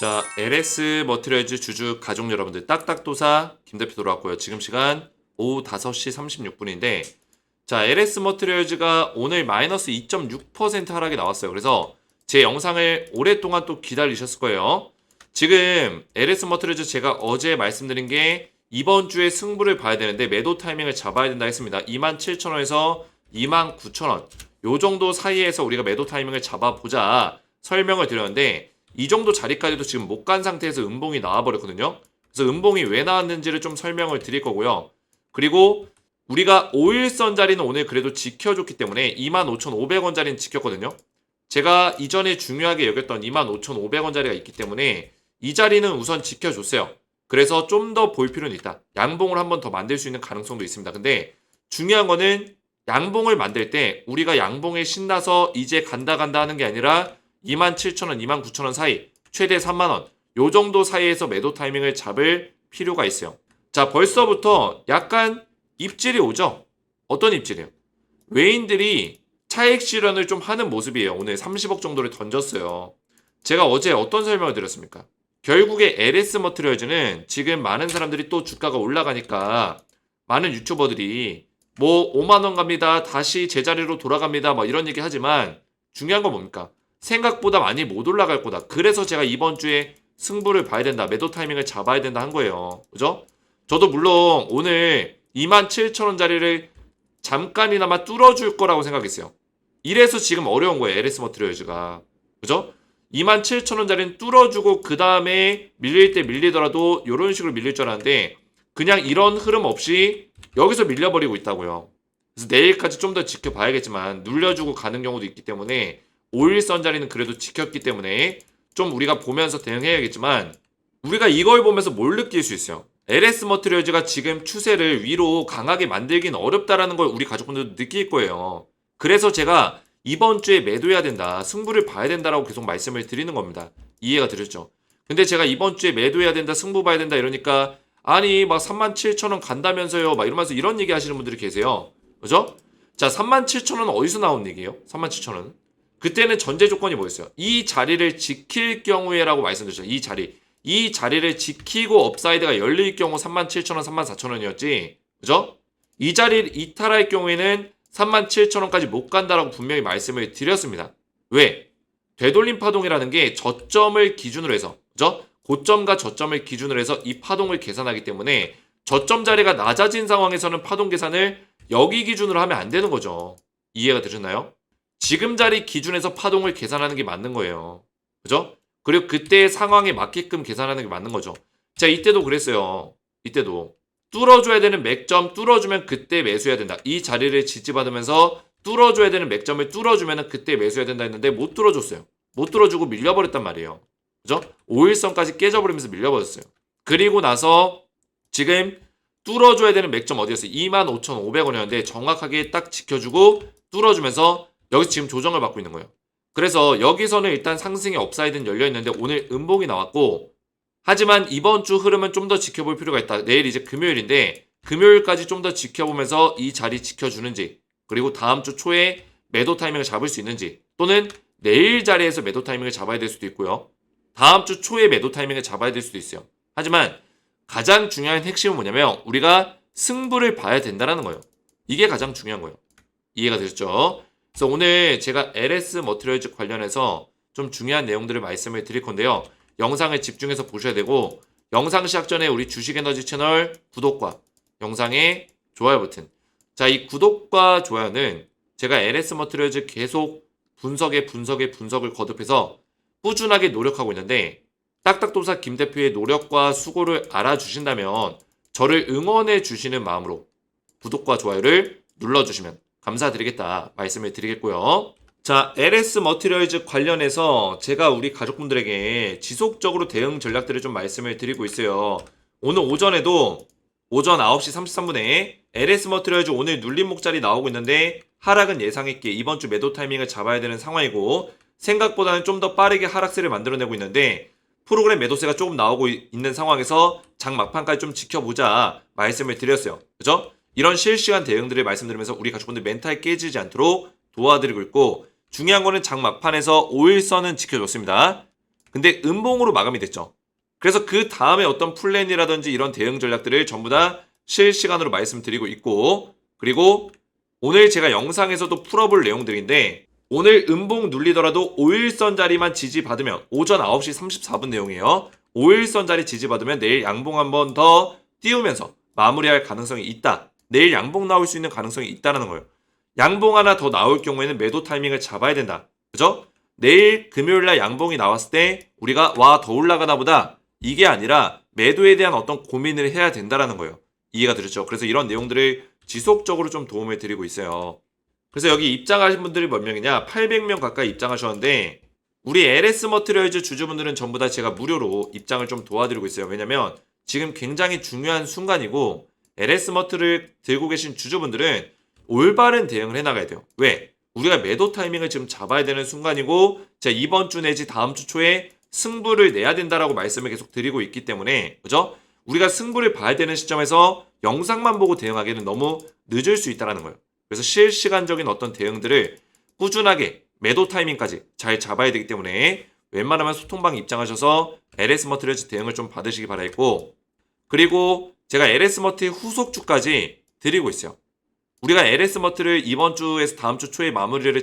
자, LS 머티리얼즈 주주 가족 여러분들 딱딱도사 김대표 돌아왔고요. 지금 시간 오후 5시 36분인데 자, LS 머티리얼즈가 오늘 마이너스 2.6% 하락이 나왔어요. 그래서 제 영상을 오랫동안 또 기다리셨을 거예요. 지금 LS 머티리얼즈 제가 어제 말씀드린 게 이번 주에 승부를 봐야 되는데 매도 타이밍을 잡아야 된다 했습니다. 27,000원에서 29,000원 요 정도 사이에서 우리가 매도 타이밍을 잡아보자 설명을 드렸는데 이 정도 자리까지도 지금 못 간 상태에서 음봉이 나와버렸거든요. 그래서 음봉이 왜 나왔는지를 좀 설명을 드릴 거고요. 그리고 우리가 5일선 자리는 오늘 그래도 지켜줬기 때문에 25,500원 자리는 지켰거든요. 제가 이전에 중요하게 여겼던 25,500원 자리가 있기 때문에 이 자리는 우선 지켜줬어요. 그래서 좀 더 볼 필요는 있다. 양봉을 한 번 더 만들 수 있는 가능성도 있습니다. 근데 중요한 거는 양봉을 만들 때 우리가 양봉에 신나서 이제 간다 하는 게 아니라 27,000원, 29,000원 사이, 최대 3만원 요 정도 사이에서 매도 타이밍을 잡을 필요가 있어요. 자, 벌써부터 약간 입질이 오죠? 어떤 입질이에요? 외인들이 차익 실현을 좀 하는 모습이에요. 오늘 30억 정도를 던졌어요. 제가 어제 어떤 설명을 드렸습니까? 결국에 LS 머티리얼즈는 지금 많은 사람들이 또 주가가 올라가니까 많은 유튜버들이 뭐 5만원 갑니다. 다시 제자리로 돌아갑니다. 뭐 이런 얘기 하지만 중요한 건 뭡니까? 생각보다 많이 못 올라갈 거다. 그래서 제가 이번 주에 승부를 봐야 된다. 매도 타이밍을 잡아야 된다 한 거예요. 그죠? 저도 물론 오늘 27,000원짜리를 잠깐이나마 뚫어줄 거라고 생각했어요. 이래서 지금 어려운 거예요. LS 머티리얼즈가. 그죠? 27,000원짜리는 뚫어주고 그 다음에 밀릴 때 밀리더라도 이런 식으로 밀릴 줄 알았는데 그냥 이런 흐름 없이 여기서 밀려버리고 있다고요. 그래서 내일까지 좀 더 지켜봐야겠지만 눌려주고 가는 경우도 있기 때문에 5일선 자리는 그래도 지켰기 때문에 좀 우리가 보면서 대응해야겠지만 우리가 이걸 보면서 뭘 느낄 수 있어요? LS 머티리얼즈가 지금 추세를 위로 강하게 만들긴 어렵다라는 걸 우리 가족분들도 느낄 거예요. 그래서 제가 이번 주에 매도해야 된다, 승부를 봐야 된다라고 계속 말씀을 드리는 겁니다. 이해가 되셨죠? 근데 제가 이번 주에 매도해야 된다, 승부 봐야 된다 이러니까 아니 막 37,000원 간다면서요 막 이러면서 이런 얘기 하시는 분들이 계세요. 그죠? 자, 37,000원 어디서 나온 얘기예요? 37,000원 그때는 전제 조건이 뭐였어요? 이 자리를 지킬 경우에라고 말씀드렸죠. 이 자리를 지키고 업사이드가 열릴 경우 37,000원, 34,000원이었지. 그죠? 이 자리를 이탈할 경우에는 37,000원까지 못 간다라고 분명히 말씀을 드렸습니다. 왜? 되돌림 파동이라는 게 저점을 기준으로 해서, 그죠? 고점과 저점을 기준으로 해서 이 파동을 계산하기 때문에 저점 자리가 낮아진 상황에서는 파동 계산을 여기 기준으로 하면 안 되는 거죠. 이해가 되셨나요? 지금 자리 기준에서 파동을 계산하는 게 맞는 거예요. 그죠? 그리고 그때의 상황에 맞게끔 계산하는 게 맞는 거죠. 자, 이때도 그랬어요. 이때도. 뚫어줘야 되는 맥점 뚫어주면 그때 매수해야 된다. 이 자리를 지지받으면서 뚫어줘야 되는 맥점을 뚫어주면 그때 매수해야 된다 했는데 못 뚫어줬어요. 못 뚫어주고 밀려버렸단 말이에요. 그죠? 5일선까지 깨져버리면서 밀려버렸어요. 그리고 나서 지금 뚫어줘야 되는 맥점 어디였어요? 25,500원이었는데 정확하게 딱 지켜주고 뚫어주면서 여기서 지금 조정을 받고 있는 거예요. 그래서 여기서는 일단 상승의 업사이드는 열려있는데 오늘 음봉이 나왔고 하지만 이번 주 흐름은 좀 더 지켜볼 필요가 있다. 내일 이제 금요일인데 금요일까지 좀 더 지켜보면서 이 자리 지켜주는지 그리고 다음 주 초에 매도 타이밍을 잡을 수 있는지 또는 내일 자리에서 매도 타이밍을 잡아야 될 수도 있고요. 다음 주 초에 매도 타이밍을 잡아야 될 수도 있어요. 하지만 가장 중요한 핵심은 뭐냐면 우리가 승부를 봐야 된다는 거예요. 이게 가장 중요한 거예요. 이해가 되셨죠? 그래서 오늘 제가 LS 머티리얼즈 관련해서 좀 중요한 내용들을 말씀을 드릴 건데요. 영상을 집중해서 보셔야 되고 영상 시작 전에 우리 주식에너지 채널 구독과 영상에 좋아요 버튼. 자, 이 구독과 좋아요는 제가 LS 머티리얼즈 계속 분석을 거듭해서 꾸준하게 노력하고 있는데 딱딱도사 김 대표의 노력과 수고를 알아주신다면 저를 응원해 주시는 마음으로 구독과 좋아요를 눌러주시면 감사드리겠다 말씀을 드리겠고요. 자, LS 머티리얼즈 관련해서 제가 우리 가족분들에게 지속적으로 대응 전략들을 좀 말씀을 드리고 있어요. 오늘 오전에도 오전 9시 33분에 LS 머티리얼즈 오늘 눌림목자리 나오고 있는데 하락은 예상했기에 이번 주 매도 타이밍을 잡아야 되는 상황이고 생각보다는 좀 더 빠르게 하락세를 만들어내고 있는데 프로그램 매도세가 조금 나오고 있는 상황에서 장 막판까지 좀 지켜보자 말씀을 드렸어요. 그죠? 이런 실시간 대응들을 말씀드리면서 우리 가족분들 멘탈 깨지지 않도록 도와드리고 있고 중요한 거는 장 막판에서 5일선은 지켜줬습니다. 근데 음봉으로 마감이 됐죠. 그래서 그 다음에 어떤 플랜이라든지 이런 대응 전략들을 전부 다 실시간으로 말씀드리고 있고, 그리고 오늘 제가 영상에서도 풀어볼 내용들인데, 오늘 음봉 눌리더라도 5일선 자리만 지지받으면, 오전 9시 34분 내용이에요. 5일선 자리 지지받으면 내일 양봉 한 번 더 띄우면서 마무리할 가능성이 있다. 내일 양봉 나올 수 있는 가능성이 있다는 거예요. 양봉 하나 더 나올 경우에는 매도 타이밍을 잡아야 된다. 그죠? 내일 금요일날 양봉이 나왔을 때 우리가 와 더 올라가나 보다, 이게 아니라 매도에 대한 어떤 고민을 해야 된다라는 거예요. 이해가 되셨죠? 그래서 이런 내용들을 지속적으로 좀 도움을 드리고 있어요. 그래서 여기 입장하신 분들이 몇 명이냐? 800명 가까이 입장하셨는데, 우리 LS 머티리얼즈 주주분들은 전부 다 제가 무료로 입장을 좀 도와드리고 있어요. 왜냐면 지금 굉장히 중요한 순간이고, LS 머트를 들고 계신 주주분들은 올바른 대응을 해나가야 돼요. 왜? 우리가 매도 타이밍을 지금 잡아야 되는 순간이고, 제가 이번 주 내지 다음 주 초에 승부를 내야 된다라고 말씀을 계속 드리고 있기 때문에, 그죠? 우리가 승부를 봐야 되는 시점에서 영상만 보고 대응하기는 너무 늦을 수 있다는 거예요. 그래서 실시간적인 어떤 대응들을 꾸준하게 매도 타이밍까지 잘 잡아야 되기 때문에 웬만하면 소통방 입장하셔서 LS 머티리얼즈 대응을 좀 받으시기 바라겠고, 그리고 제가 LS 머티 후속주까지 드리고 있어요. 우리가 LS 머티를 이번 주에서 다음 주 초에 마무리를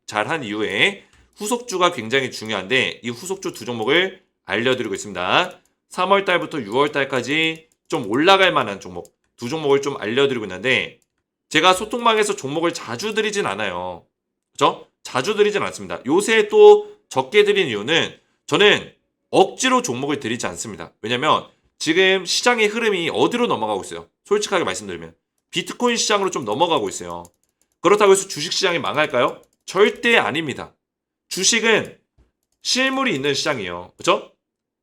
잘한 이후에 후속주가 굉장히 중요한데, 이 후속주 두 종목을 알려드리고 있습니다. 3월 달부터 6월 달까지 좀 올라갈 만한 종목 두 종목을 좀 알려드리고 있는데, 제가 소통방에서 종목을 자주 드리진 않아요. 그죠? 자주 드리진 않습니다. 요새 또 적게 드린 이유는 저는 억지로 종목을 드리지 않습니다. 왜냐면 지금 시장의 흐름이 어디로 넘어가고 있어요? 솔직하게 말씀드리면 비트코인 시장으로 좀 넘어가고 있어요. 그렇다고 해서 주식시장이 망할까요? 절대 아닙니다. 주식은 실물이 있는 시장이에요. 그죠?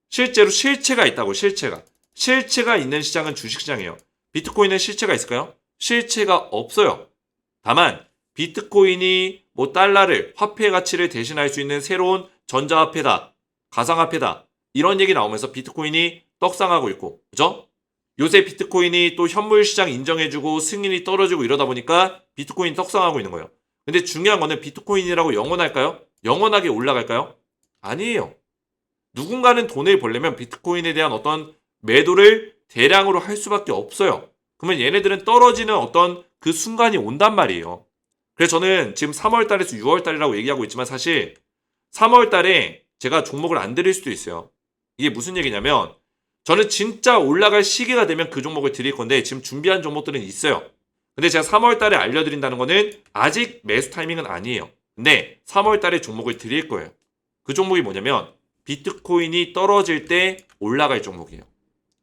실제로 실체가 있다고. 실체가 있는 시장은 주식시장이에요. 비트코인은 실체가 있을까요? 실체가 없어요. 다만 비트코인이 뭐 달러를, 화폐 가치를 대신할 수 있는 새로운 전자화폐다, 가상화폐다, 이런 얘기 나오면서 비트코인이 떡상하고 있고, 그죠? 요새 비트코인이 또 현물 시장 인정해주고 승인이 떨어지고 이러다 보니까 비트코인 떡상하고 있는 거예요. 근데 중요한 거는 비트코인이라고 영원할까요? 영원하게 올라갈까요? 아니에요. 누군가는 돈을 벌려면 비트코인에 대한 어떤 매도를 대량으로 할 수밖에 없어요. 그러면 얘네들은 떨어지는 어떤 그 순간이 온단 말이에요. 그래서 저는 지금 3월 달에서 6월 달이라고 얘기하고 있지만, 사실 3월 달에 제가 종목을 안 드릴 수도 있어요. 이게 무슨 얘기냐면, 저는 진짜 올라갈 시기가 되면 그 종목을 드릴 건데 지금 준비한 종목들은 있어요. 근데 제가 3월 달에 알려드린다는 거는 아직 매수 타이밍은 아니에요. 근데 3월 달에 종목을 드릴 거예요. 그 종목이 뭐냐면 비트코인이 떨어질 때 올라갈 종목이에요.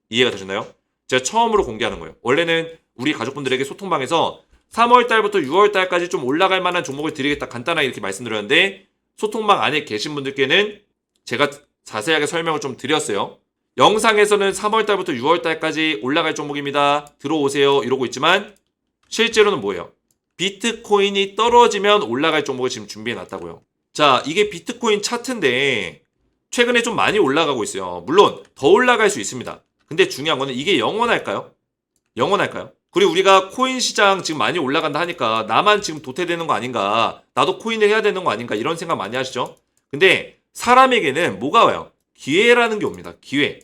이해가 되셨나요? 제가 처음으로 공개하는 거예요. 원래는 우리 가족분들에게 소통방에서 3월 달부터 6월 달까지 좀 올라갈 만한 종목을 드리겠다, 간단하게 이렇게 말씀드렸는데, 소통방 안에 계신 분들께는 제가 자세하게 설명을 좀 드렸어요. 영상에서는 3월 달부터 6월 달까지 올라갈 종목입니다, 들어오세요, 이러고 있지만 실제로는 뭐예요? 비트코인이 떨어지면 올라갈 종목을 지금 준비해 놨다고요. 자, 이게 비트코인 차트인데 최근에 좀 많이 올라가고 있어요. 물론 더 올라갈 수 있습니다. 근데 중요한 거는 이게 영원할까요? 영원할까요? 그리고 우리가 코인 시장 지금 많이 올라간다 하니까 나만 지금 도태되는 거 아닌가, 나도 코인을 해야 되는 거 아닌가, 이런 생각 많이 하시죠? 근데 사람에게는 뭐가 와요? 기회라는 게 옵니다. 기회.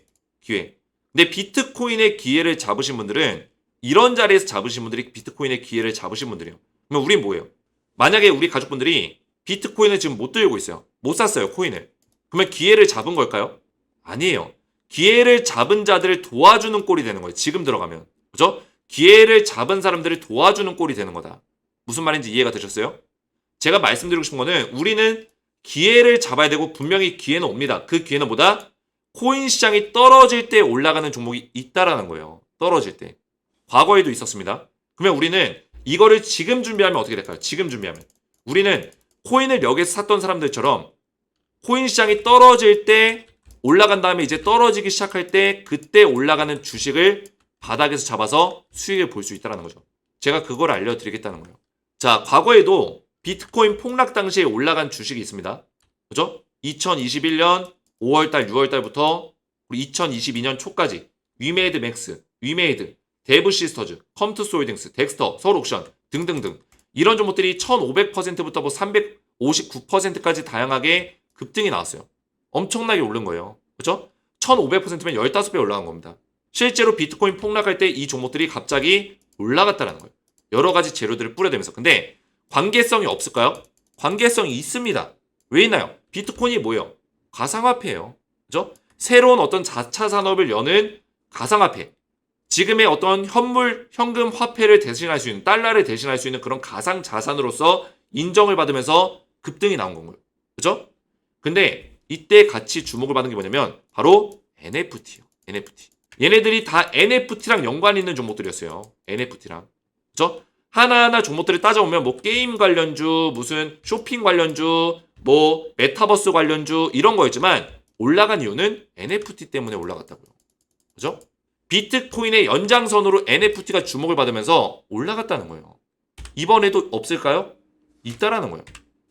근데 비트코인의 기회를 잡으신 분들은, 이런 자리에서 잡으신 분들이 비트코인의 기회를 잡으신 분들이에요. 그러면 우린 뭐예요? 만약에 우리 가족분들이 비트코인을 지금 못 들고 있어요. 못 샀어요, 코인을. 그러면 기회를 잡은 걸까요? 아니에요. 기회를 잡은 자들을 도와주는 꼴이 되는 거예요. 지금 들어가면. 그죠? 기회를 잡은 사람들을 도와주는 꼴이 되는 거다. 무슨 말인지 이해가 되셨어요? 제가 말씀드리고 싶은 거는, 우리는 기회를 잡아야 되고 분명히 기회는 옵니다. 그 기회는 뭐다? 코인 시장이 떨어질 때 올라가는 종목이 있다라는 거예요. 떨어질 때. 과거에도 있었습니다. 그러면 우리는 이거를 지금 준비하면 어떻게 될까요? 지금 준비하면. 우리는 코인을 여기서 샀던 사람들처럼 코인 시장이 떨어질 때 올라간 다음에 이제 떨어지기 시작할 때 그때 올라가는 주식을 바닥에서 잡아서 수익을 볼 수 있다는 거죠. 제가 그걸 알려드리겠다는 거예요. 자, 과거에도 비트코인 폭락 당시에 올라간 주식이 있습니다. 그죠? 2021년 5월달, 6월달부터 우리 2022년 초까지 위메이드 맥스, 위메이드, 데브시스터즈, 컴투스홀딩스, 덱스터, 서울옥션 등등등, 이런 종목들이 1500%부터 뭐 359%까지 다양하게 급등이 나왔어요. 엄청나게 오른 거예요. 그죠? 1500%면 15배 올라간 겁니다. 실제로 비트코인 폭락할 때 이 종목들이 갑자기 올라갔다는 거예요. 여러 가지 재료들을 뿌려대면서. 근데 관계성이 없을까요? 관계성이 있습니다. 왜 있나요? 비트코인이 뭐예요? 가상화폐예요. 그죠? 새로운 어떤 4차 산업을 여는 가상화폐. 지금의 어떤 현금 화폐를 대신할 수 있는, 달러를 대신할 수 있는 그런 가상 자산으로서 인정을 받으면서 급등이 나온 건 거예요. 그죠? 근데 이때 같이 주목을 받은 게 뭐냐면 바로 NFT요. NFT. 얘네들이 다 NFT랑 연관 있는 종목들이었어요. NFT랑. 그죠? 하나하나 종목들을 따져보면 뭐 게임 관련주, 무슨 쇼핑 관련주, 뭐 메타버스 관련주 이런 거였지만 올라간 이유는 NFT 때문에 올라갔다고요. 그죠? 비트코인의 연장선으로 NFT가 주목을 받으면서 올라갔다는 거예요. 이번에도 없을까요? 있다라는 거예요.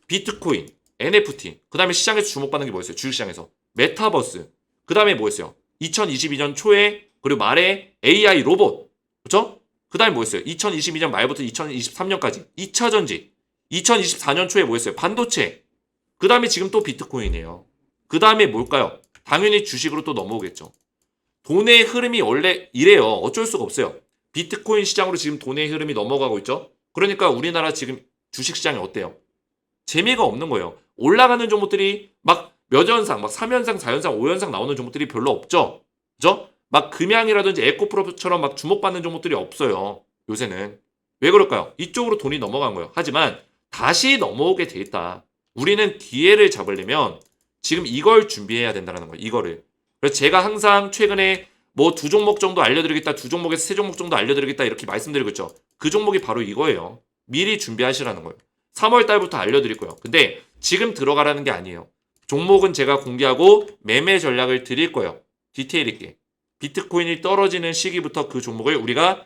비트코인, NFT, 그 다음에 시장에서 주목받는 게 뭐였어요? 주식시장에서. 메타버스, 그 다음에 뭐였어요? 2022년 초에 그리고 말에 AI 로봇, 그렇죠? 그 다음에 뭐였어요? 2022년 말부터 2023년까지 2차 전지, 2024년 초에 뭐였어요? 반도체, 그 다음에 지금 또 비트코인이에요. 그 다음에 뭘까요? 당연히 주식으로 또 넘어오겠죠. 돈의 흐름이 원래 이래요. 어쩔 수가 없어요. 비트코인 시장으로 지금 돈의 흐름이 넘어가고 있죠. 그러니까 우리나라 지금 주식시장이 어때요? 재미가 없는 거예요. 올라가는 종목들이 막 몇 연상, 막 3연상, 4연상, 5연상 나오는 종목들이 별로 없죠. 그죠? 막 금양이라든지 에코프로처럼 막 주목받는 종목들이 없어요. 요새는. 왜 그럴까요? 이쪽으로 돈이 넘어간 거예요. 하지만 다시 넘어오게 돼 있다. 우리는 기회를 잡으려면 지금 이걸 준비해야 된다는 거예요. 이거를. 그래서 제가 항상 최근에 뭐 2종목 정도 알려드리겠다, 2종목에서 3종목 정도 알려드리겠다 이렇게 말씀드리고 있죠. 그 종목이 바로 이거예요. 미리 준비하시라는 거예요. 3월 달부터 알려드릴 거예요. 근데 지금 들어가라는 게 아니에요. 종목은 제가 공개하고 매매 전략을 드릴 거예요. 디테일 있게. 비트코인이 떨어지는 시기부터 그 종목을 우리가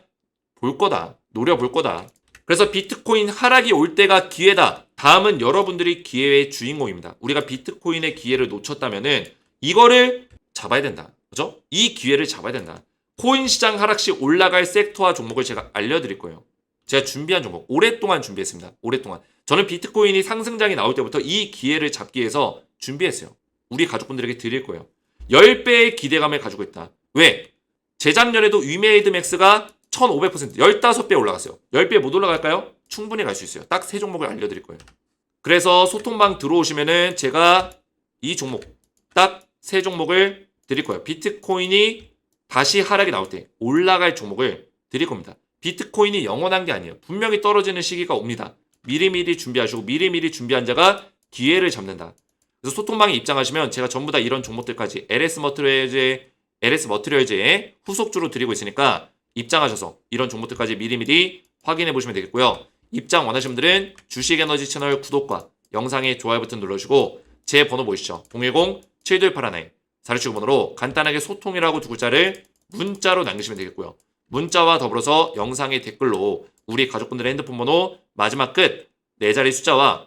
볼 거다. 노려볼 거다. 그래서 비트코인 하락이 올 때가 기회다. 다음은 여러분들이 기회의 주인공입니다. 우리가 비트코인의 기회를 놓쳤다면은 이거를 잡아야 된다. 그죠? 이 기회를 잡아야 된다. 코인 시장 하락 시 올라갈 섹터와 종목을 제가 알려드릴 거예요. 제가 준비한 종목 오랫동안 준비했습니다. 오랫동안. 저는 비트코인이 상승장이 나올 때부터 이 기회를 잡기 위해서 준비했어요. 우리 가족분들에게 드릴 거예요. 10배의 기대감을 가지고 있다. 왜? 재작년에도 위메이드 맥스가 1500%, 15배 올라갔어요. 10배 못 올라갈까요? 충분히 갈 수 있어요. 딱 3종목을 알려드릴 거예요. 그래서 소통방 들어오시면은 제가 이 종목, 딱 3종목을 드릴 거예요. 비트코인이 다시 하락이 나올 때 올라갈 종목을 드릴 겁니다. 비트코인이 영원한 게 아니에요. 분명히 떨어지는 시기가 옵니다. 미리미리 준비하시고 미리미리 준비한 자가 기회를 잡는다. 그래서 소통방에 입장하시면 제가 전부 다 이런 종목들까지 LS 머티리얼즈의 후속주로 드리고 있으니까 입장하셔서 이런 종목들까지 미리미리 확인해 보시면 되겠고요. 입장 원하시는 분들은 주식에너지 채널 구독과 영상에 좋아요 버튼 눌러주시고 제 번호 보이시죠? 010-7281-469번으로 간단하게 소통이라고 두 글자를 문자로 남기시면 되겠고요. 문자와 더불어서 영상의 댓글로 우리 가족분들의 핸드폰 번호 마지막 끝 4자리 숫자와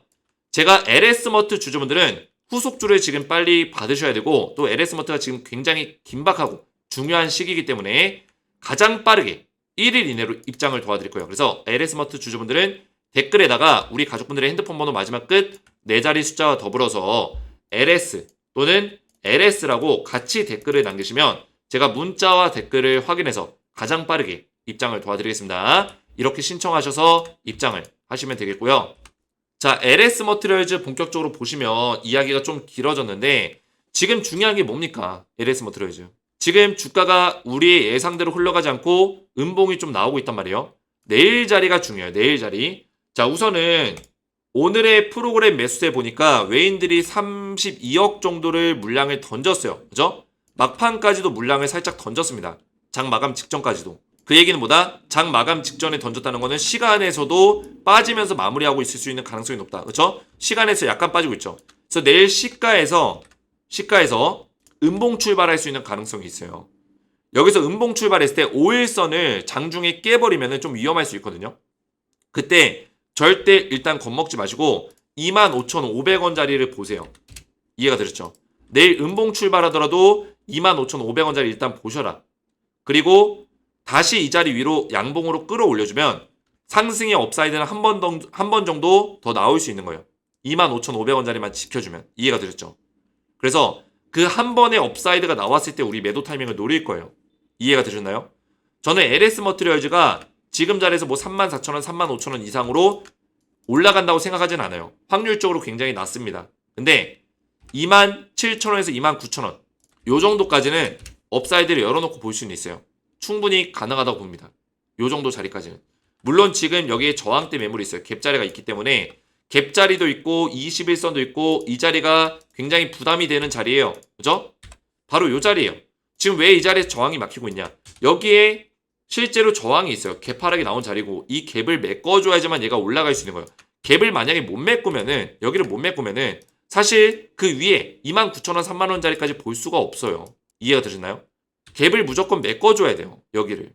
제가 LS머트 주주분들은 후속주를 지금 빨리 받으셔야 되고 또 LS머트가 지금 굉장히 긴박하고 중요한 시기이기 때문에 가장 빠르게 1일 이내로 입장을 도와드릴 거예요. 그래서 LS머트 주주분들은 댓글에다가 우리 가족분들의 핸드폰 번호 마지막 끝 4자리 숫자와 더불어서 LS 또는 LS라고 같이 댓글을 남기시면 제가 문자와 댓글을 확인해서 가장 빠르게 입장을 도와드리겠습니다. 이렇게 신청하셔서 입장을 하시면 되겠고요. 자, LS 머티리얼즈 본격적으로 보시면 이야기가 좀 길어졌는데 지금 중요한 게 뭡니까? LS 머티리얼즈. 지금 주가가 우리의 예상대로 흘러가지 않고 음봉이 좀 나오고 있단 말이에요. 내일 자리가 중요해요. 내일 자리. 자, 우선은 오늘의 프로그램 매수세 보니까 외인들이 32억 정도를 물량을 던졌어요. 그죠? 막판까지도 물량을 살짝 던졌습니다. 장 마감 직전까지도. 그 얘기는 뭐다? 장 마감 직전에 던졌다는 거는 시간에서도 빠지면서 마무리하고 있을 수 있는 가능성이 높다. 그렇죠? 시간에서 약간 빠지고 있죠. 그래서 내일 시가에서 음봉 출발할 수 있는 가능성이 있어요. 여기서 음봉 출발했을 때 5일선을 장중에 깨버리면 좀 위험할 수 있거든요. 그때 절대 일단 겁먹지 마시고 25,500원짜리를 보세요. 이해가 되셨죠? 내일 음봉 출발하더라도 25,500원짜리 일단 보셔라. 그리고 다시 이 자리 위로 양봉으로 끌어올려주면 상승의 업사이드는 한 번 정도 더 나올 수 있는 거예요. 25,500원짜리만 지켜주면. 이해가 되셨죠? 그래서 그 한 번의 업사이드가 나왔을 때 우리 매도 타이밍을 노릴 거예요. 이해가 되셨나요? 저는 LS 머티리얼즈가 지금 자리에서 뭐 34,000원, 35,000원 이상으로 올라간다고 생각하진 않아요. 확률적으로 굉장히 낮습니다. 근데 27,000원에서 29,000원 요 정도까지는 업사이드를 열어놓고 볼 수는 있어요. 충분히 가능하다고 봅니다. 요 정도 자리까지는. 물론 지금 여기에 저항대 매물이 있어요. 갭자리가 있기 때문에 갭자리도 있고 21선도 있고 이 자리가 굉장히 부담이 되는 자리예요. 그죠? 바로 요 자리예요. 지금 왜 이 자리에 저항이 막히고 있냐? 여기에 실제로 저항이 있어요. 갭하락이 나온 자리고 이 갭을 메꿔줘야지만 얘가 올라갈 수 있는 거예요. 갭을 만약에 못 메꾸면은 여기를 못 메꾸면은 사실 그 위에 29,000원, 30,000원 자리까지 볼 수가 없어요. 이해가 되셨나요? 갭을 무조건 메꿔줘야 돼요. 여기를.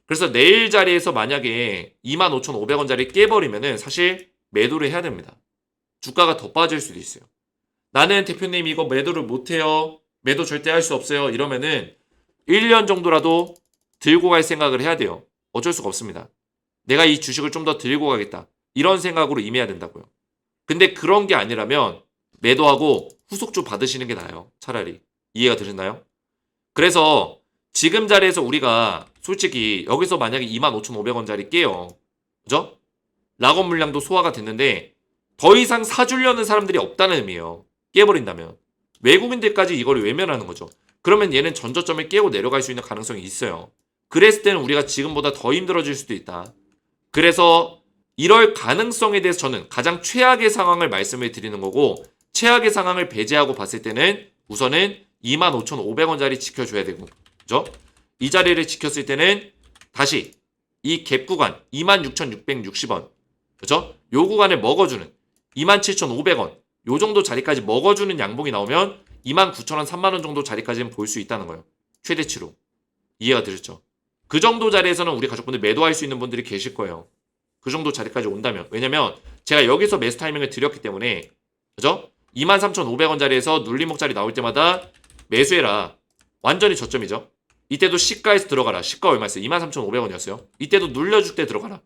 그래서 내일 자리에서 만약에 25,500원 자리 깨버리면은 사실 매도를 해야 됩니다. 주가가 더 빠질 수도 있어요. 나는 대표님 이거 매도를 못해요. 매도 절대 할 수 없어요. 이러면은 1년 정도라도 들고 갈 생각을 해야 돼요. 어쩔 수가 없습니다. 내가 이 주식을 좀 더 들고 가겠다. 이런 생각으로 임해야 된다고요. 근데 그런 게 아니라면 매도하고 후속주 받으시는 게 나아요. 차라리. 이해가 되셨나요? 그래서 지금 자리에서 우리가 솔직히 여기서 만약에 25,500원짜리 깨요. 그죠? 락업 물량도 소화가 됐는데 더 이상 사주려는 사람들이 없다는 의미예요. 깨버린다면. 외국인들까지 이걸 외면하는 거죠. 그러면 얘는 전저점을 깨고 내려갈 수 있는 가능성이 있어요. 그랬을 때는 우리가 지금보다 더 힘들어질 수도 있다. 그래서 이럴 가능성에 대해서 저는 가장 최악의 상황을 말씀을 드리는 거고 최악의 상황을 배제하고 봤을 때는 우선은 25,500원짜리 지켜줘야 되고 그죠? 이 자리를 지켰을 때는 다시 이 갭 구간 26,660원 그죠? 요 구간을 먹어주는 27,500원 요 정도 자리까지 먹어주는 양봉이 나오면 29,000원, 30,000원 정도 자리까지는 볼 수 있다는 거예요. 최대치로. 이해가 되셨죠? 그 정도 자리에서는 우리 가족분들 매도할 수 있는 분들이 계실 거예요. 그 정도 자리까지 온다면. 왜냐면 제가 여기서 매수 타이밍을 드렸기 때문에 그죠? 23,500원 자리에서 눌림목 자리 나올 때마다 매수해라. 완전히 저점이죠. 이때도 시가에서 들어가라. 시가 얼마였어요? 23,500원이었어요. 이때도 눌려줄 때 들어가라.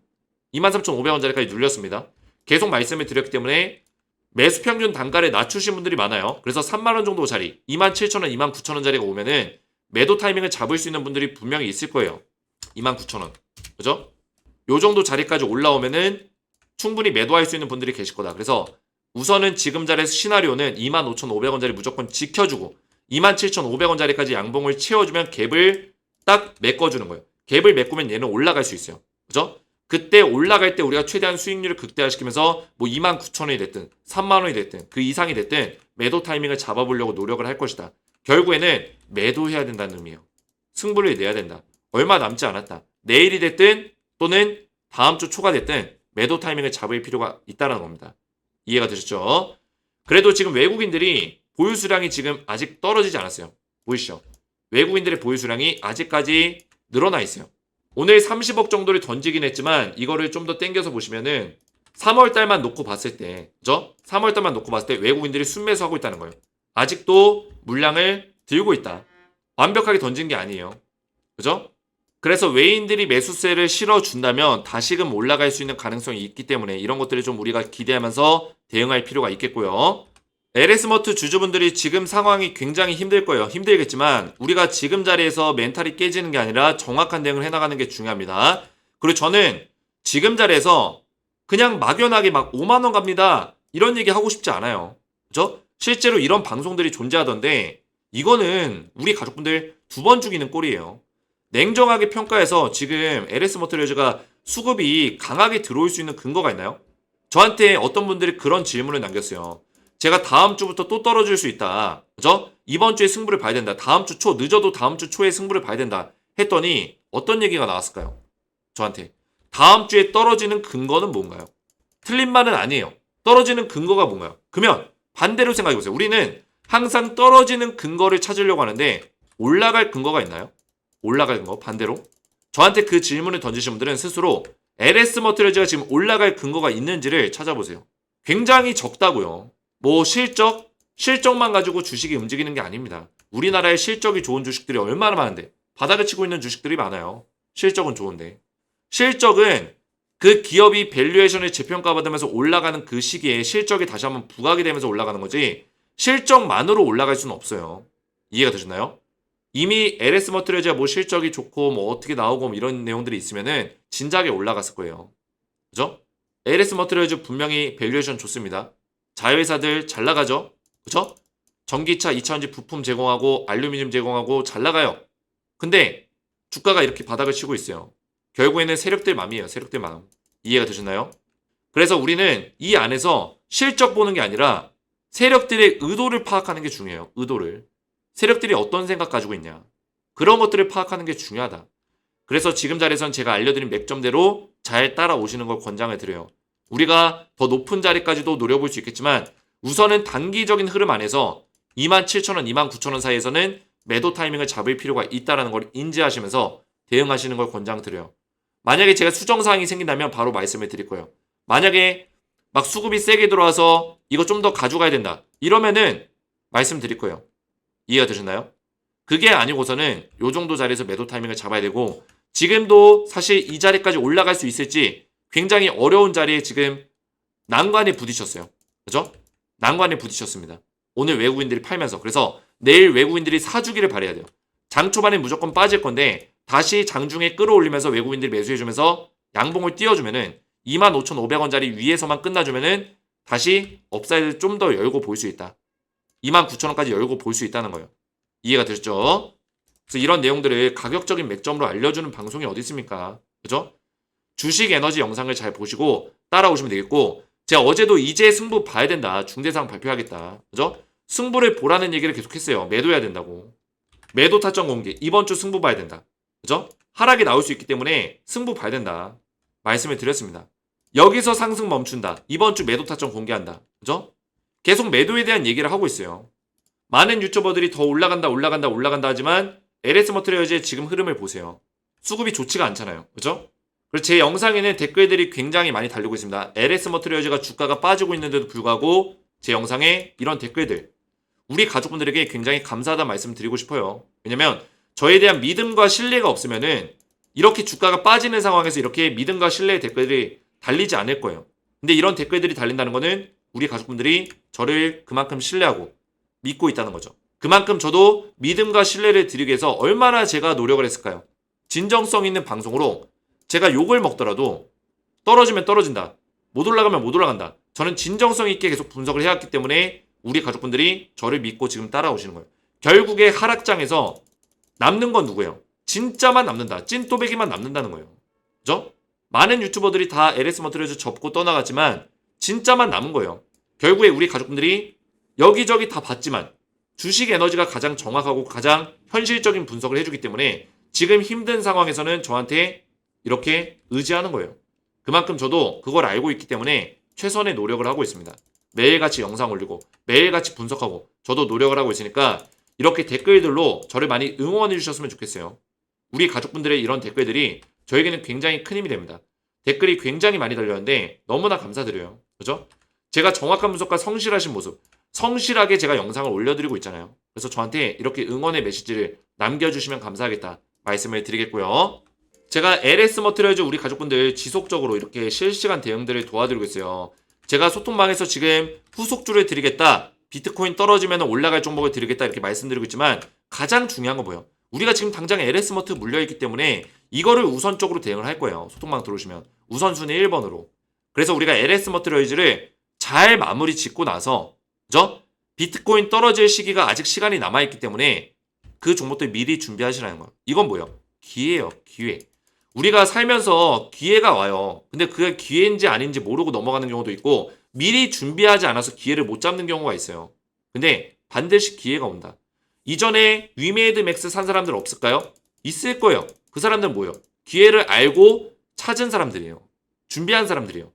23,500원 자리까지 눌렸습니다. 계속 말씀을 드렸기 때문에 매수 평균 단가를 낮추신 분들이 많아요. 그래서 3만원 정도 자리, 27,000원, 29,000원 자리가 오면은 매도 타이밍을 잡을 수 있는 분들이 분명히 있을 거예요. 29,000원. 그죠? 요 정도 자리까지 올라오면은 충분히 매도할 수 있는 분들이 계실 거다. 그래서 우선은 지금 자리에서 시나리오는 25,500원 자리 무조건 지켜주고 27,500원 자리까지 양봉을 채워주면 갭을 딱 메꿔주는 거예요. 갭을 메꾸면 얘는 올라갈 수 있어요. 그죠? 그때 올라갈 때 우리가 최대한 수익률을 극대화시키면서 뭐 29,000원이 됐든 3만원이 됐든 그 이상이 됐든 매도 타이밍을 잡아보려고 노력을 할 것이다. 결국에는 매도해야 된다는 의미예요. 승부를 내야 된다. 얼마 남지 않았다. 내일이 됐든 또는 다음 주 초가 됐든 매도 타이밍을 잡을 필요가 있다는 겁니다. 이해가 되셨죠? 그래도 지금 외국인들이 보유 수량이 지금 아직 떨어지지 않았어요. 보이시죠? 외국인들의 보유 수량이 아직까지 늘어나 있어요. 오늘 30억 정도를 던지긴 했지만 이거를 좀 더 땡겨서 보시면은 3월 달만 놓고 봤을 때, 그죠? 3월 달만 놓고 봤을 때 외국인들이 순매수하고 있다는 거예요. 아직도 물량을 들고 있다. 완벽하게 던진 게 아니에요. 그죠? 그래서 외인들이 매수세를 실어준다면 다시금 올라갈 수 있는 가능성이 있기 때문에 이런 것들을 좀 우리가 기대하면서 대응할 필요가 있겠고요. LS머트 주주분들이 지금 상황이 굉장히 힘들 거예요. 힘들겠지만 우리가 지금 자리에서 멘탈이 깨지는 게 아니라 정확한 대응을 해나가는 게 중요합니다. 그리고 저는 지금 자리에서 그냥 막연하게 막 5만 원 갑니다. 이런 얘기 하고 싶지 않아요. 그죠? 실제로 이런 방송들이 존재하던데 이거는 우리 가족분들 두 번 죽이는 꼴이에요. 냉정하게 평가해서 지금 LS머티리얼즈가 수급이 강하게 들어올 수 있는 근거가 있나요? 저한테 어떤 분들이 그런 질문을 남겼어요. 제가 다음 주부터 또 떨어질 수 있다. 그죠? 이번 주에 승부를 봐야 된다. 다음 주 초, 늦어도 다음 주 초에 승부를 봐야 된다. 했더니 어떤 얘기가 나왔을까요? 저한테. 다음 주에 떨어지는 근거는 뭔가요? 틀린 말은 아니에요. 떨어지는 근거가 뭔가요? 그러면 반대로 생각해보세요. 우리는 항상 떨어지는 근거를 찾으려고 하는데 올라갈 근거가 있나요? 올라갈 근거 반대로? 저한테 그 질문을 던지신 분들은 스스로 LS머티리얼즈가 지금 올라갈 근거가 있는지를 찾아보세요. 굉장히 적다고요. 뭐 실적만 가지고 주식이 움직이는 게 아닙니다. 우리나라에 실적이 좋은 주식들이 얼마나 많은데 바닥을 치고 있는 주식들이 많아요. 실적은 좋은데. 실적은 그 기업이 밸류에이션을 재평가받으면서 올라가는 그 시기에 실적이 다시 한번 부각이 되면서 올라가는 거지 실적만으로 올라갈 수는 없어요. 이해가 되셨나요? 이미 LS 머티리얼즈가 뭐 실적이 좋고 뭐 어떻게 나오고 뭐 이런 내용들이 있으면은 진작에 올라갔을 거예요. 그죠? LS 머티리얼즈 분명히 밸류에이션 좋습니다. 자회사들 잘 나가죠? 그죠? 전기차, 2차전지 부품 제공하고 알루미늄 제공하고 잘 나가요. 근데 주가가 이렇게 바닥을 치고 있어요. 결국에는 세력들 맘이에요. 세력들 맘. 이해가 되셨나요? 그래서 우리는 이 안에서 실적 보는 게 아니라 세력들의 의도를 파악하는 게 중요해요. 의도를. 세력들이 어떤 생각 가지고 있냐. 그런 것들을 파악하는 게 중요하다. 그래서 지금 자리에선 제가 알려드린 맥점대로 잘 따라오시는 걸 권장을 드려요. 우리가 더 높은 자리까지도 노려볼 수 있겠지만 우선은 단기적인 흐름 안에서 27,000원, 29,000원 사이에서는 매도 타이밍을 잡을 필요가 있다는 걸 인지하시면서 대응하시는 걸 권장드려요. 만약에 제가 수정사항이 생긴다면 바로 말씀을 드릴 거예요. 만약에 막 수급이 세게 들어와서 이거 좀 더 가져가야 된다. 이러면은 말씀드릴 거예요. 이해가 되셨나요? 그게 아니고서는 요 정도 자리에서 매도 타이밍을 잡아야 되고 지금도 사실 이 자리까지 올라갈 수 있을지 굉장히 어려운 자리에 지금 난관에 부딪혔어요. 그죠? 난관에 부딪혔습니다. 오늘 외국인들이 팔면서. 그래서 내일 외국인들이 사주기를 바라야 돼요. 장 초반에 무조건 빠질 건데 다시 장중에 끌어올리면서 외국인들이 매수해주면서 양봉을 띄워주면은 25,500원짜리 위에서만 끝나주면은 다시 업사이드 좀 더 열고 볼 수 있다. 29,000원까지 열고 볼 수 있다는 거예요. 이해가 되셨죠? 그래서 이런 내용들을 가격적인 맥점으로 알려주는 방송이 어디 있습니까? 그죠? 주식 에너지 영상을 잘 보시고 따라오시면 되겠고 제가 어제도 이제 승부 봐야 된다. 중대상 발표하겠다. 그죠? 승부를 보라는 얘기를 계속했어요. 매도해야 된다고. 매도 타점 공개. 이번 주 승부 봐야 된다. 그죠? 하락이 나올 수 있기 때문에 승부 봐야 된다. 말씀을 드렸습니다. 여기서 상승 멈춘다. 이번 주 매도 타점 공개한다. 그죠? 계속 매도에 대한 얘기를 하고 있어요. 많은 유튜버들이 더 올라간다 하지만 LS 머티리얼즈의 지금 흐름을 보세요. 수급이 좋지가 않잖아요. 그죠? 그리고 제 영상에는 댓글들이 굉장히 많이 달리고 있습니다. LS 머티리얼즈가 주가가 빠지고 있는데도 불구하고 제 영상에 이런 댓글들 우리 가족분들에게 굉장히 감사하다는 말씀 드리고 싶어요. 왜냐면 저에 대한 믿음과 신뢰가 없으면은 이렇게 주가가 빠지는 상황에서 이렇게 믿음과 신뢰의 댓글들이 달리지 않을 거예요. 근데 이런 댓글들이 달린다는 거는 우리 가족분들이 저를 그만큼 신뢰하고 믿고 있다는 거죠. 그만큼 저도 믿음과 신뢰를 드리기 위해서 얼마나 제가 노력을 했을까요? 진정성 있는 방송으로 제가 욕을 먹더라도 떨어지면 떨어진다. 못 올라가면 못 올라간다. 저는 진정성 있게 계속 분석을 해왔기 때문에 우리 가족분들이 저를 믿고 지금 따라오시는 거예요. 결국에 하락장에서 남는 건 누구예요? 진짜만 남는다. 찐또배기만 남는다는 거예요. 그죠? 많은 유튜버들이 다 LS 머티리얼즈 접고 떠나갔지만 진짜만 남은 거예요. 결국에 우리 가족분들이 여기저기 다 봤지만 주식 에너지가 가장 정확하고 가장 현실적인 분석을 해주기 때문에 지금 힘든 상황에서는 저한테 이렇게 의지하는 거예요. 그만큼 저도 그걸 알고 있기 때문에 최선의 노력을 하고 있습니다. 매일같이 영상 올리고 매일같이 분석하고 저도 노력을 하고 있으니까 이렇게 댓글들로 저를 많이 응원해 주셨으면 좋겠어요. 우리 가족분들의 이런 댓글들이 저에게는 굉장히 큰 힘이 됩니다. 댓글이 굉장히 많이 달렸는데 너무나 감사드려요. 그죠? 제가 정확한 분석과 성실하신 모습, 성실하게 제가 영상을 올려드리고 있잖아요. 그래서 저한테 이렇게 응원의 메시지를 남겨주시면 감사하겠다 말씀을 드리겠고요. 제가 LS 머티리얼즈 우리 가족분들 지속적으로 이렇게 실시간 대응들을 도와드리고 있어요. 제가 소통방에서 지금 후속주를 드리겠다. 비트코인 떨어지면 올라갈 종목을 드리겠다 이렇게 말씀드리고 있지만 가장 중요한 건 뭐예요? 우리가 지금 당장 LS 머트 물려있기 때문에 이거를 우선적으로 대응을 할 거예요. 소통방 들어오시면. 우선순위 1번으로. 그래서 우리가 LS 머티리얼즈를 잘 마무리 짓고 나서 그죠? 비트코인 떨어질 시기가 아직 시간이 남아있기 때문에 그 종목들 미리 준비하시라는 거예요. 이건 뭐예요? 기회예요. 기회. 우리가 살면서 기회가 와요. 근데 그게 기회인지 아닌지 모르고 넘어가는 경우도 있고 미리 준비하지 않아서 기회를 못 잡는 경우가 있어요. 근데 반드시 기회가 온다. 이전에 위메이드 맥스 산 사람들 없을까요? 있을 거예요. 그 사람들은 뭐예요? 기회를 알고 찾은 사람들이에요. 준비한 사람들이에요.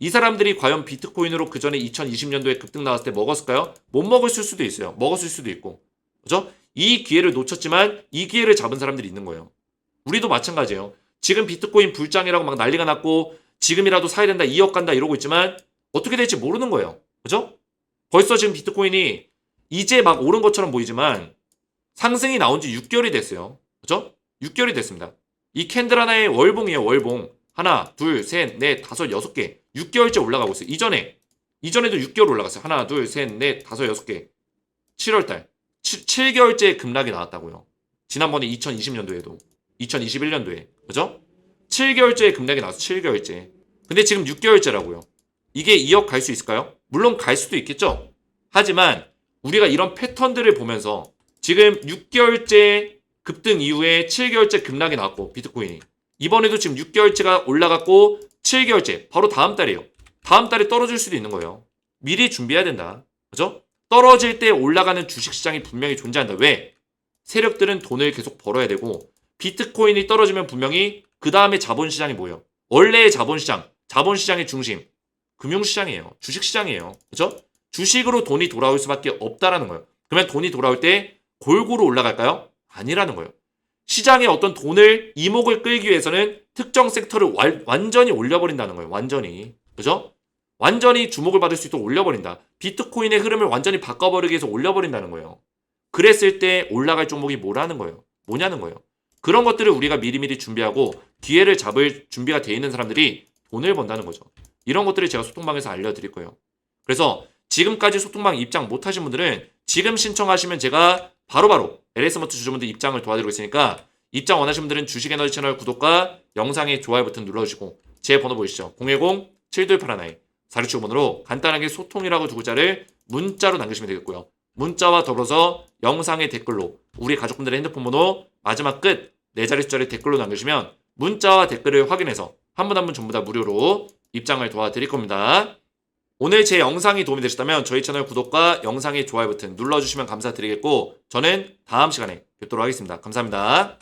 이 사람들이 과연 비트코인으로 그 전에 2020년도에 급등 나왔을 때 먹었을까요? 못 먹었을 수도 있어요. 먹었을 수도 있고. 그죠? 이 기회를 놓쳤지만 이 기회를 잡은 사람들이 있는 거예요. 우리도 마찬가지예요. 지금 비트코인 불장이라고 막 난리가 났고 지금이라도 사야 된다, 2억 간다 이러고 있지만 어떻게 될지 모르는 거예요. 그죠? 벌써 지금 비트코인이 이제 막 오른 것처럼 보이지만 상승이 나온 지 6개월이 됐어요. 그죠? 6개월이 됐습니다. 이 캔들 하나의 월봉이에요. 월봉. 하나, 둘, 셋, 넷, 다섯, 6개. 6개월째 올라가고 있어요. 이전에도 6개월 올라갔어요. 하나, 둘, 셋, 넷, 다섯, 6개. 7월달. 7개월째 급락이 나왔다고요. 지난번에 2020년도에도 2021년도에 그죠? 7개월째 급락이 나왔어. 7개월째. 근데 지금 6개월째라고요. 이게 2억 갈 수 있을까요? 물론 갈 수도 있겠죠. 하지만 우리가 이런 패턴들을 보면서 지금 6개월째 급등 이후에 7개월째 급락이 나왔고 비트코인이 이번에도 지금 6개월째가 올라갔고 7개월째 바로 다음 달이에요. 다음 달에 떨어질 수도 있는 거예요. 미리 준비해야 된다. 그죠? 떨어질 때 올라가는 주식시장이 분명히 존재한다. 왜? 세력들은 돈을 계속 벌어야 되고 비트코인이 떨어지면 분명히 그 다음에 자본시장이 뭐예요? 원래의 자본시장, 자본시장의 중심, 금융시장이에요. 주식시장이에요. 그죠? 주식으로 돈이 돌아올 수밖에 없다라는 거예요. 그러면 돈이 돌아올 때 골고루 올라갈까요? 아니라는 거예요. 시장에 어떤 돈을 이목을 끌기 위해서는 특정 섹터를 완전히 올려버린다는 거예요. 완전히. 그죠? 완전히 주목을 받을 수 있도록 올려버린다. 비트코인의 흐름을 완전히 바꿔버리기 위해서 올려버린다는 거예요. 그랬을 때 올라갈 종목이 뭐라는 거예요? 뭐냐는 거예요. 그런 것들을 우리가 미리미리 준비하고 기회를 잡을 준비가 돼 있는 사람들이 돈을 번다는 거죠. 이런 것들을 제가 소통방에서 알려드릴 거예요. 그래서 지금까지 소통방 입장 못하신 분들은 지금 신청하시면 제가 바로바로 LS머트 주주분들 입장을 도와드리고 있으니까 입장 원하시는 분들은 주식에너지 채널 구독과 영상의 좋아요 버튼 눌러주시고 제 번호 보이시죠? 010-7281-4675번으로 간단하게 소통이라고 두 글자를 문자로 남기시면 되겠고요. 문자와 더불어서 영상의 댓글로 우리 가족분들의 핸드폰 번호 마지막 끝 4자리 숫자를 댓글로 남겨주시면 문자와 댓글을 확인해서 한 분 한 분 전부 다 무료로 입장을 도와드릴 겁니다. 오늘 제 영상이 도움이 되셨다면 저희 채널 구독과 영상의 좋아요 버튼 눌러주시면 감사드리겠고 저는 다음 시간에 뵙도록 하겠습니다. 감사합니다.